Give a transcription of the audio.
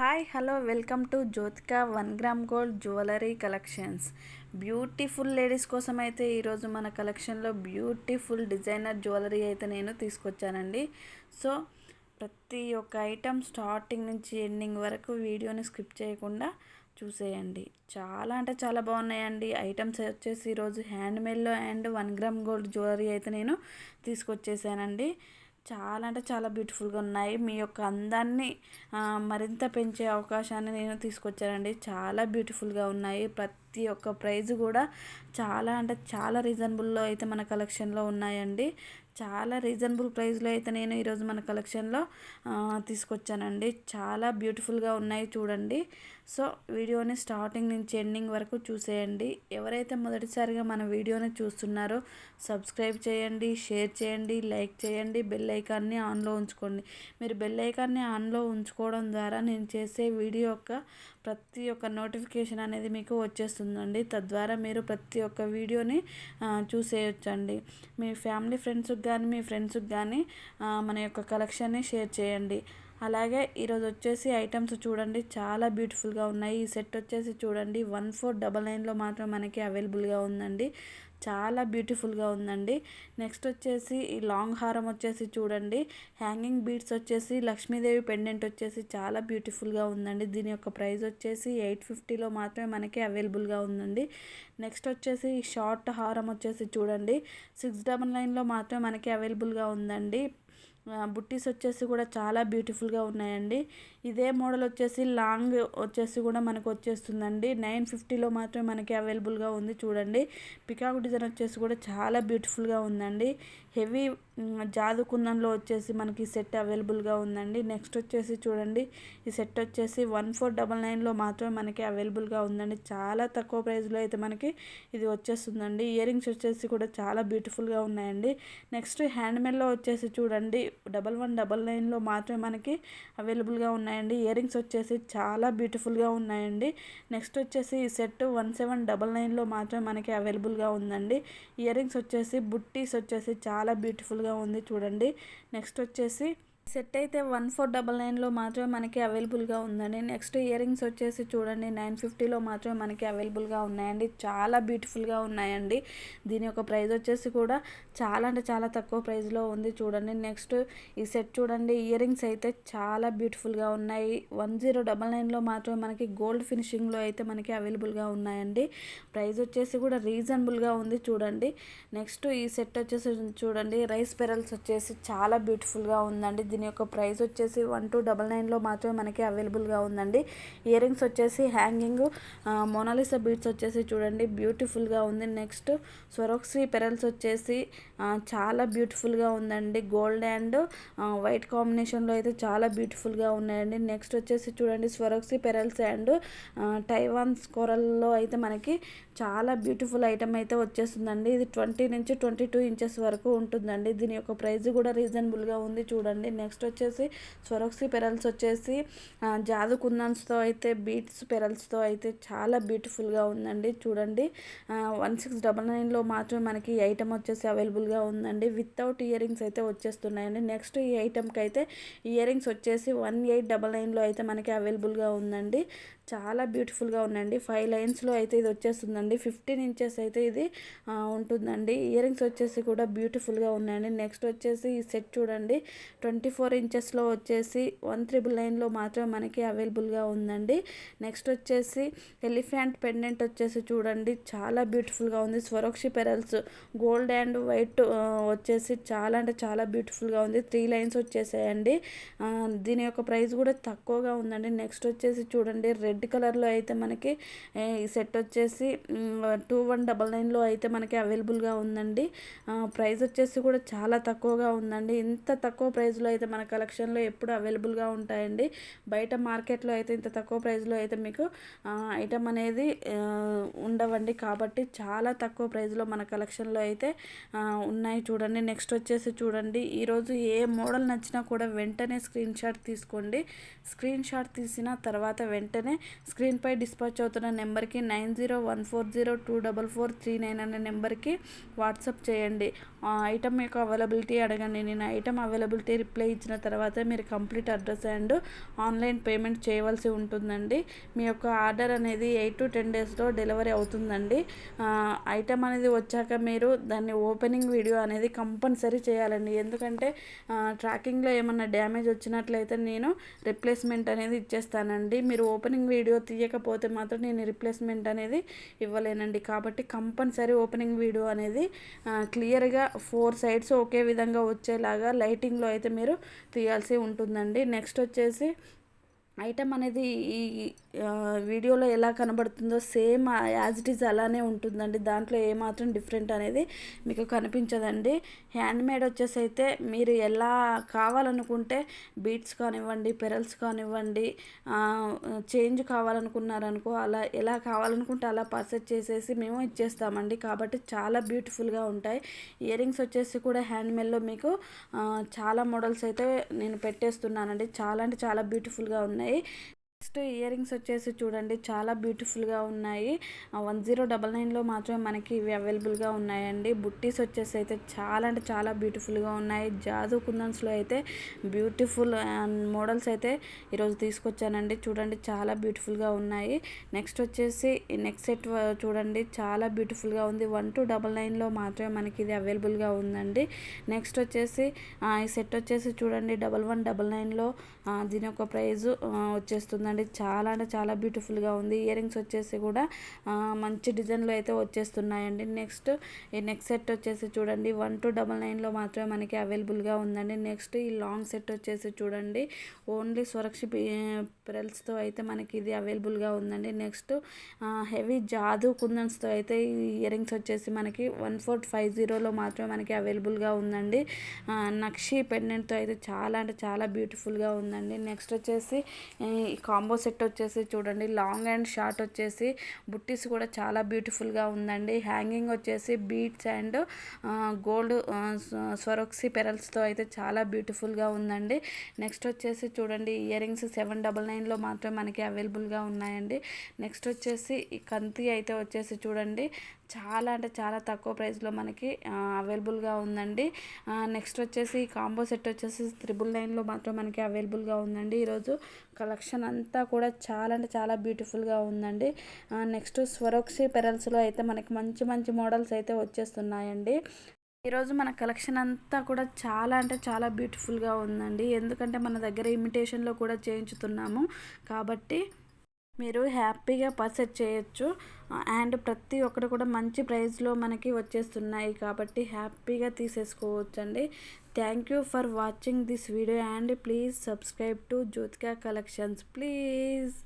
Hi hello welcome to Jyothika 1 gram gold jewellery collections. Beautiful ladies కోసం అయితే ఈరోజు మన కలెక్షన్లో బ్యూటిఫుల్ డిజైనర్ జ్యువెలరీ అయితే నేను తీసుకొచ్చానండి. సో ప్రతి ఒక్క ఐటెం స్టార్టింగ్ నుంచి ఎండింగ్ వరకు వీడియోని స్కిప్ చేయకుండా చూసేయండి. చాలా అంటే చాలా బాగున్నాయండి. ఐటమ్స్ వచ్చేసి ఈరోజు హ్యాండ్మేడ్లో అండ్ 1 గ్రామ్ గోల్డ్ జ్యువెలరీ అయితే నేను తీసుకొచ్చేసానండి. చాలా అంటే చాలా బ్యూటిఫుల్గా ఉన్నాయి. మీ యొక్క అందాన్ని మరింత పెంచే అవకాశాన్ని నేను తీసుకొచ్చానండి. చాలా బ్యూటిఫుల్గా ఉన్నాయి. ప్రతి ఒక్క ప్రైజ్ కూడా చాలా అంటే చాలా రీజనబుల్లో అయితే మన కలెక్షన్లో ఉన్నాయండి. చాలా రీజనబుల్ ప్రైస్లో అయితే నేను ఈరోజు మన కలెక్షన్లో తీసుకొచ్చానండి. చాలా బ్యూటిఫుల్గా ఉన్నాయి చూడండి. సో వీడియోని స్టార్టింగ్ నుంచి ఎండింగ్ వరకు చూసేయండి. ఎవరైతే మొదటిసారిగా మన వీడియోని చూస్తున్నారో సబ్స్క్రైబ్ చేయండి, షేర్ చేయండి, లైక్ చేయండి, బెల్ ఐకాన్ని ఆన్లో ఉంచుకోండి. మీరు బెల్ ఐకాన్ని ఆన్లో ఉంచుకోవడం ద్వారా నేను చేసే వీడియో యొక్క ప్రతి ఒక్క నోటిఫికేషన్ అనేది మీకు వచ్చేస్తుందండి. తద్వారా మీరు ప్రతి ఒక్క వీడియోని చూసేయొచ్చండి. మీ ఫ్యామిలీ ఫ్రెండ్స్కి కానీ మీ ఫ్రెండ్స్కి కానీ మన యొక్క కలెక్షన్ని షేర్ చేయండి. అలాగే ఈరోజు వచ్చేసి ఐటమ్స్ చూడండి చాలా బ్యూటిఫుల్గా ఉన్నాయి. ఈ సెట్ వచ్చేసి చూడండి 1499లో మాత్రం మనకి అవైలబుల్గా ఉందండి. చాలా బ్యూటిఫుల్గా ఉందండి. నెక్స్ట్ వచ్చేసి ఈ లాంగ్ హారం వచ్చేసి చూడండి, హ్యాంగింగ్ బీడ్స్ వచ్చేసి లక్ష్మీదేవి పెండెంట్ వచ్చేసి చాలా బ్యూటిఫుల్గా ఉందండి. దీని యొక్క ప్రైస్ వచ్చేసి 850లో మాత్రమే మనకి అవైలబుల్గా ఉందండి. నెక్స్ట్ వచ్చేసి ఈ షార్ట్ హారం వచ్చేసి చూడండి 699లో మాత్రమే మనకి అవైలబుల్గా ఉందండి. బుట్టీస్ వచ్చేసి కూడా చాలా బ్యూటిఫుల్గా ఉన్నాయండి. ఇదే మోడల్ వచ్చేసి లాంగ్ వచ్చేసి కూడా మనకు వచ్చేస్తుందండి. 950లో మాత్రమే మనకి అవైలబుల్గా ఉంది చూడండి. పికాక్ డిజైన్ వచ్చేసి కూడా చాలా బ్యూటిఫుల్గా ఉందండి. హెవీ జాదు కుందంలో వచ్చేసి మనకి సెట్ అవైలబుల్గా ఉందండి. నెక్స్ట్ వచ్చేసి చూడండి ఈ సెట్ వచ్చేసి 1499లో మాత్రమే మనకి అవైలబుల్గా ఉందండి. చాలా తక్కువ ప్రైస్లో అయితే మనకి ఇది వచ్చేస్తుందండి. ఇయర్ రింగ్స్ వచ్చేసి కూడా చాలా బ్యూటిఫుల్గా ఉన్నాయండి. నెక్స్ట్ హ్యాండ్మేడ్లో వచ్చేసి చూడండి 1199లో మాత్రమే మనకి అవైలబుల్గా ఉన్నాయండి. ఇయర్ రింగ్స్ వచ్చేసి చాలా బ్యూటిఫుల్గా ఉన్నాయండి. నెక్స్ట్ వచ్చేసి ఈ సెట్ 1799లో మాత్రమే మనకి అవైలబుల్గా ఉందండి. ఇయర్ రింగ్స్ వచ్చేసి బుట్టీస్ వచ్చేసి చాలా బ్యూటిఫుల్గా ఉంది చూడండి. నెక్స్ట్ వచ్చేసి సెట్ అయితే 1499లో మాత్రమే మనకి అవైలబుల్గా ఉందండి. నెక్స్ట్ ఇయర్ రింగ్స్ వచ్చేసి చూడండి 950లో మాత్రమే మనకి అవైలబుల్గా ఉన్నాయండి. చాలా బ్యూటిఫుల్గా ఉన్నాయండి. దీని యొక్క ప్రైస్ వచ్చేసి కూడా చాలా అంటే చాలా తక్కువ ప్రైస్లో ఉంది చూడండి. నెక్స్ట్ ఈ సెట్ చూడండి, ఇయర్ రింగ్స్ అయితే చాలా బ్యూటిఫుల్గా ఉన్నాయి. 1099లో మాత్రమే మనకి గోల్డ్ ఫినిషింగ్లో అయితే మనకి అవైలబుల్గా ఉన్నాయండి. ప్రైస్ వచ్చేసి కూడా రీజనబుల్గా ఉంది చూడండి. నెక్స్ట్ ఈ సెట్ వచ్చేసి చూడండి రైస్ పెరల్స్ వచ్చేసి చాలా బ్యూటిఫుల్గా ఉందండి. దీని యొక్క ప్రైస్ వచ్చేసి 1299లో మాత్రమే మనకి అవైలబుల్గా ఉందండి. ఇయర్ రింగ్స్ వచ్చేసి హ్యాంగింగ్ మోనాలిసా బీడ్స్ వచ్చేసి చూడండి బ్యూటిఫుల్గా ఉంది. నెక్స్ట్ స్వరోక్సీ పెరల్స్ వచ్చేసి చాలా బ్యూటిఫుల్గా ఉందండి. గోల్డ్ అండ్ వైట్ కాంబినేషన్లో అయితే చాలా బ్యూటిఫుల్గా ఉన్నాయండి. నెక్స్ట్ వచ్చేసి చూడండి స్వరోక్సీ పెరల్స్ అండ్ టైవాన్ కోరల్లో అయితే మనకి చాలా బ్యూటిఫుల్ ఐటమ్ అయితే వచ్చేస్తుందండి. ఇది 20 నుంచి 22 ఇంచెస్ వరకు ఉంటుందండి. దీని యొక్క ప్రైస్ కూడా రీజనబుల్గా ఉంది చూడండి. నెక్స్ట్ వచ్చేసి స్వరోక్సీ పెరల్స్ వచ్చేసి జాదు కుందన్స్తో అయితే బీట్స్ పెరల్స్తో అయితే చాలా బ్యూటిఫుల్గా ఉందండి చూడండి. 1699లో మాత్రమే మనకి ఈ ఐటమ్ వచ్చేసి అవైలబుల్గా ఉందండి. వితౌట్ ఇయర్ రింగ్స్ అయితే వచ్చేస్తున్నాయండి. నెక్స్ట్ ఈ ఐటమ్కి అయితే ఇయర్ రింగ్స్ వచ్చేసి 1899లో అయితే మనకి అవైలబుల్గా ఉందండి. చాలా బ్యూటిఫుల్గా ఉందండి. 5 లైన్స్లో అయితే ఇది వచ్చేస్తుందండి. 15 ఇంచెస్ అయితే ఇది ఉంటుందండి. ఇయర్ రింగ్స్ వచ్చేసి కూడా బ్యూటిఫుల్గా ఉన్నాయండి. నెక్స్ట్ వచ్చేసి ఈ సెట్ చూడండి 24 ఇంచెస్లో వచ్చేసి 1999లో మాత్రమే మనకి అవైలబుల్గా ఉందండి. నెక్స్ట్ వచ్చేసి ఎలిఫెంట్ పెండెంట్ వచ్చేసి చూడండి చాలా బ్యూటిఫుల్గా ఉంది. స్వరోక్షి పెరల్స్ గోల్డ్ అండ్ వైట్ వచ్చేసి చాలా అంటే చాలా బ్యూటిఫుల్గా ఉంది. 3 లైన్స్ వచ్చేసాయండి. దీని యొక్క ప్రైస్ కూడా తక్కువగా ఉందండి. నెక్స్ట్ వచ్చేసి చూడండి రెడ్ కలర్లో అయితే మనకి ఈ సెట్ వచ్చేసి 2199లో అయితే మనకి అవైలబుల్గా ఉందండి. ప్రైస్ వచ్చేసి కూడా చాలా తక్కువగా ఉందండి. ఇంత తక్కువ ప్రైస్లో అయితే మన కలెక్షన్లో ఎప్పుడు అవైలబుల్గా ఉంటాయండి. బయట మార్కెట్లో అయితే ఇంత తక్కువ ప్రైస్లో అయితే మీకు ఐటమ్ అనేది ఉండవండి. కాబట్టి చాలా తక్కువ ప్రైస్లో మన కలెక్షన్లో అయితే ఉన్నాయి చూడండి. నెక్స్ట్ వచ్చేసి చూడండి ఈరోజు ఏ మోడల్ నచ్చినా కూడా వెంటనే స్క్రీన్ షాట్ తీసుకోండి. స్క్రీన్ షాట్ తీసిన తర్వాత వెంటనే స్క్రీన్పై డిస్పాచ్ అవుతున్న నెంబర్కి 9014 94024439 అనే నెంబర్కి వాట్సాప్ చేయండి. ఐటమ్ యొక్క అవైలబిలిటీ అడగండి. నేను ఐటమ్ అవైలబిలిటీ రిప్లై ఇచ్చిన తర్వాత మీరు complete address and online payment చేయవలసి ఉంటుందండి. మీ యొక్క ఆర్డర్ అనేది 8 to 10 డేస్లో డెలివరీ అవుతుందండి. ఐటమ్ అనేది వచ్చాక మీరు దాన్ని ఓపెనింగ్ వీడియో అనేది కంపల్సరీ చేయాలండి. ఎందుకంటే ట్రాకింగ్లో ఏమన్నా డ్యామేజ్ వచ్చినట్లయితే నేను రిప్లేస్మెంట్ అనేది ఇచ్చేస్తానండి. మీరు ఓపెనింగ్ వీడియో తీయకపోతే మాత్రం నేను రిప్లేస్మెంట్ అనేది ఇవ్వలేనండి. కాబట్టి కంపల్సరీ ఓపెనింగ్ వీడియో అనేది క్లియర్గా 4 సైడ్స్ ఒకే విధంగా వచ్చేలాగా లైటింగ్లో అయితే మీరు తీయాల్సి ఉంటుందండి. నెక్స్ట్ వచ్చేసి ఐటమ్ అనేది ఈ వీడియోలో ఎలా కనబడుతుందో సేమ్ యాజ్ ఇట్ ఈజ్ అలానే ఉంటుందండి. దాంట్లో ఏమాత్రం డిఫరెంట్ అనేది మీకు కనిపించదండి. హ్యాండ్మేడ్ వచ్చేసి అయితే మీరు ఎలా కావాలనుకుంటే బీట్స్ కానివ్వండి, పెరల్స్ కానివ్వండి, చేంజ్ కావాలనుకున్నారనుకో అలా ఎలా కావాలనుకుంటే అలా పర్చేజ్ చేసేసి మేము ఇచ్చేస్తామండి. కాబట్టి చాలా బ్యూటిఫుల్గా ఉంటాయి. ఇయర్ రింగ్స్ వచ్చేసి కూడా హ్యాండ్మేడ్లో మీకు చాలా మోడల్స్ అయితే నేను పెట్టేస్తున్నానండి. చాలా అంటే చాలా బ్యూటిఫుల్గా ఉన్నాయి. నెక్స్ట్ ఇయర్ రింగ్స్ వచ్చేసి చూడండి చాలా బ్యూటిఫుల్గా ఉన్నాయి. 1099లో మాత్రమే మనకి ఇవి అవైలబుల్గా ఉన్నాయండి. బుట్టీస్ వచ్చేసి అయితే చాలా అంటే చాలా బ్యూటిఫుల్గా ఉన్నాయి. జాదు కుందన్స్లో అయితే బ్యూటిఫుల్ మోడల్స్ అయితే ఈరోజు తీసుకొచ్చానండి. చూడండి చాలా బ్యూటిఫుల్గా ఉన్నాయి. నెక్స్ట్ వచ్చేసి నెక్స్ట్ సెట్ చూడండి చాలా బ్యూటిఫుల్గా ఉంది. 1299లో మాత్రమే మనకి ఇది అవైలబుల్గా ఉందండి. నెక్స్ట్ వచ్చేసి ఈ సెట్ వచ్చేసి చూడండి 1199లో దీని యొక్క ప్రైజు వచ్చేస్తుందండి. చాలా అంటే చాలా బ్యూటిఫుల్గా ఉంది. ఇయర్ రింగ్స్ వచ్చేసి కూడా మంచి డిజైన్లో అయితే వచ్చేస్తున్నాయండి. నెక్స్ట్ ఈ నెక్స్ట్ సెట్ వచ్చేసి చూడండి 1299లో మాత్రమే మనకి అవైలబుల్గా ఉందండి. నెక్స్ట్ ఈ లాంగ్ సెట్ వచ్చేసి చూడండి ఓన్లీ స్వరక్షి పెరల్స్తో అయితే మనకి ఇది అవైలబుల్గా ఉందండి. నెక్స్ట్ హెవీ జాదు కుందన్స్తో అయితే ఈ ఇయర్ రింగ్స్ వచ్చేసి మనకి 1450లో మాత్రమే మనకి అవైలబుల్గా ఉందండి. నక్షి పెండెంట్తో అయితే చాలా అంటే చాలా బ్యూటిఫుల్గా ఉందండి. నెక్స్ట్ వచ్చేసి ఈ కాంబో సెట్ వచ్చేసి చూడండి లాంగ్ అండ్ షార్ట్ వచ్చేసి బుట్టీస్ కూడా చాలా బ్యూటిఫుల్గా ఉందండి. హ్యాంగింగ్ వచ్చేసి బీట్స్ అండ్ గోల్డ్ స్వరోక్సీ పెరల్స్తో అయితే చాలా బ్యూటిఫుల్గా ఉందండి. నెక్స్ట్ వచ్చేసి చూడండి ఇయర్ రింగ్స్ 799లో మాత్రమే మనకి అవైలబుల్గా ఉన్నాయండి. నెక్స్ట్ వచ్చేసి ఈ కంతి అయితే వచ్చేసి చూడండి చాలా అంటే చాలా తక్కువ ప్రైస్లో మనకి అవైలబుల్గా ఉందండి. నెక్స్ట్ వచ్చేసి కాంబో సెట్ వచ్చేసి 999లో మాత్రం మనకి అవైలబుల్గా ఉందండి. ఈరోజు కలెక్షన్ అంతా కూడా చాలా అంటే చాలా బ్యూటిఫుల్గా ఉందండి. నెక్స్ట్ స్వరోక్సీ పెరల్స్లో అయితే మనకి మంచి మంచి మోడల్స్ అయితే వచ్చేస్తున్నాయండి. ఈరోజు మన కలెక్షన్ అంతా కూడా చాలా అంటే చాలా బ్యూటిఫుల్గా ఉందండి. ఎందుకంటే మన దగ్గర ఇమిటేషన్లో కూడా చేయించుతున్నాము కాబట్టి మీరు హ్యాపీగా పర్చేజ్ చేయొచ్చు. అండ్ ప్రతి ఒక్కటి కూడా మంచి ప్రైస్లో మనకి వచ్చేస్తున్నాయి కాబట్టి హ్యాపీగా తీసేసుకోవచ్చండి. Thank you for watching this video and please subscribe to Jyothika collections please.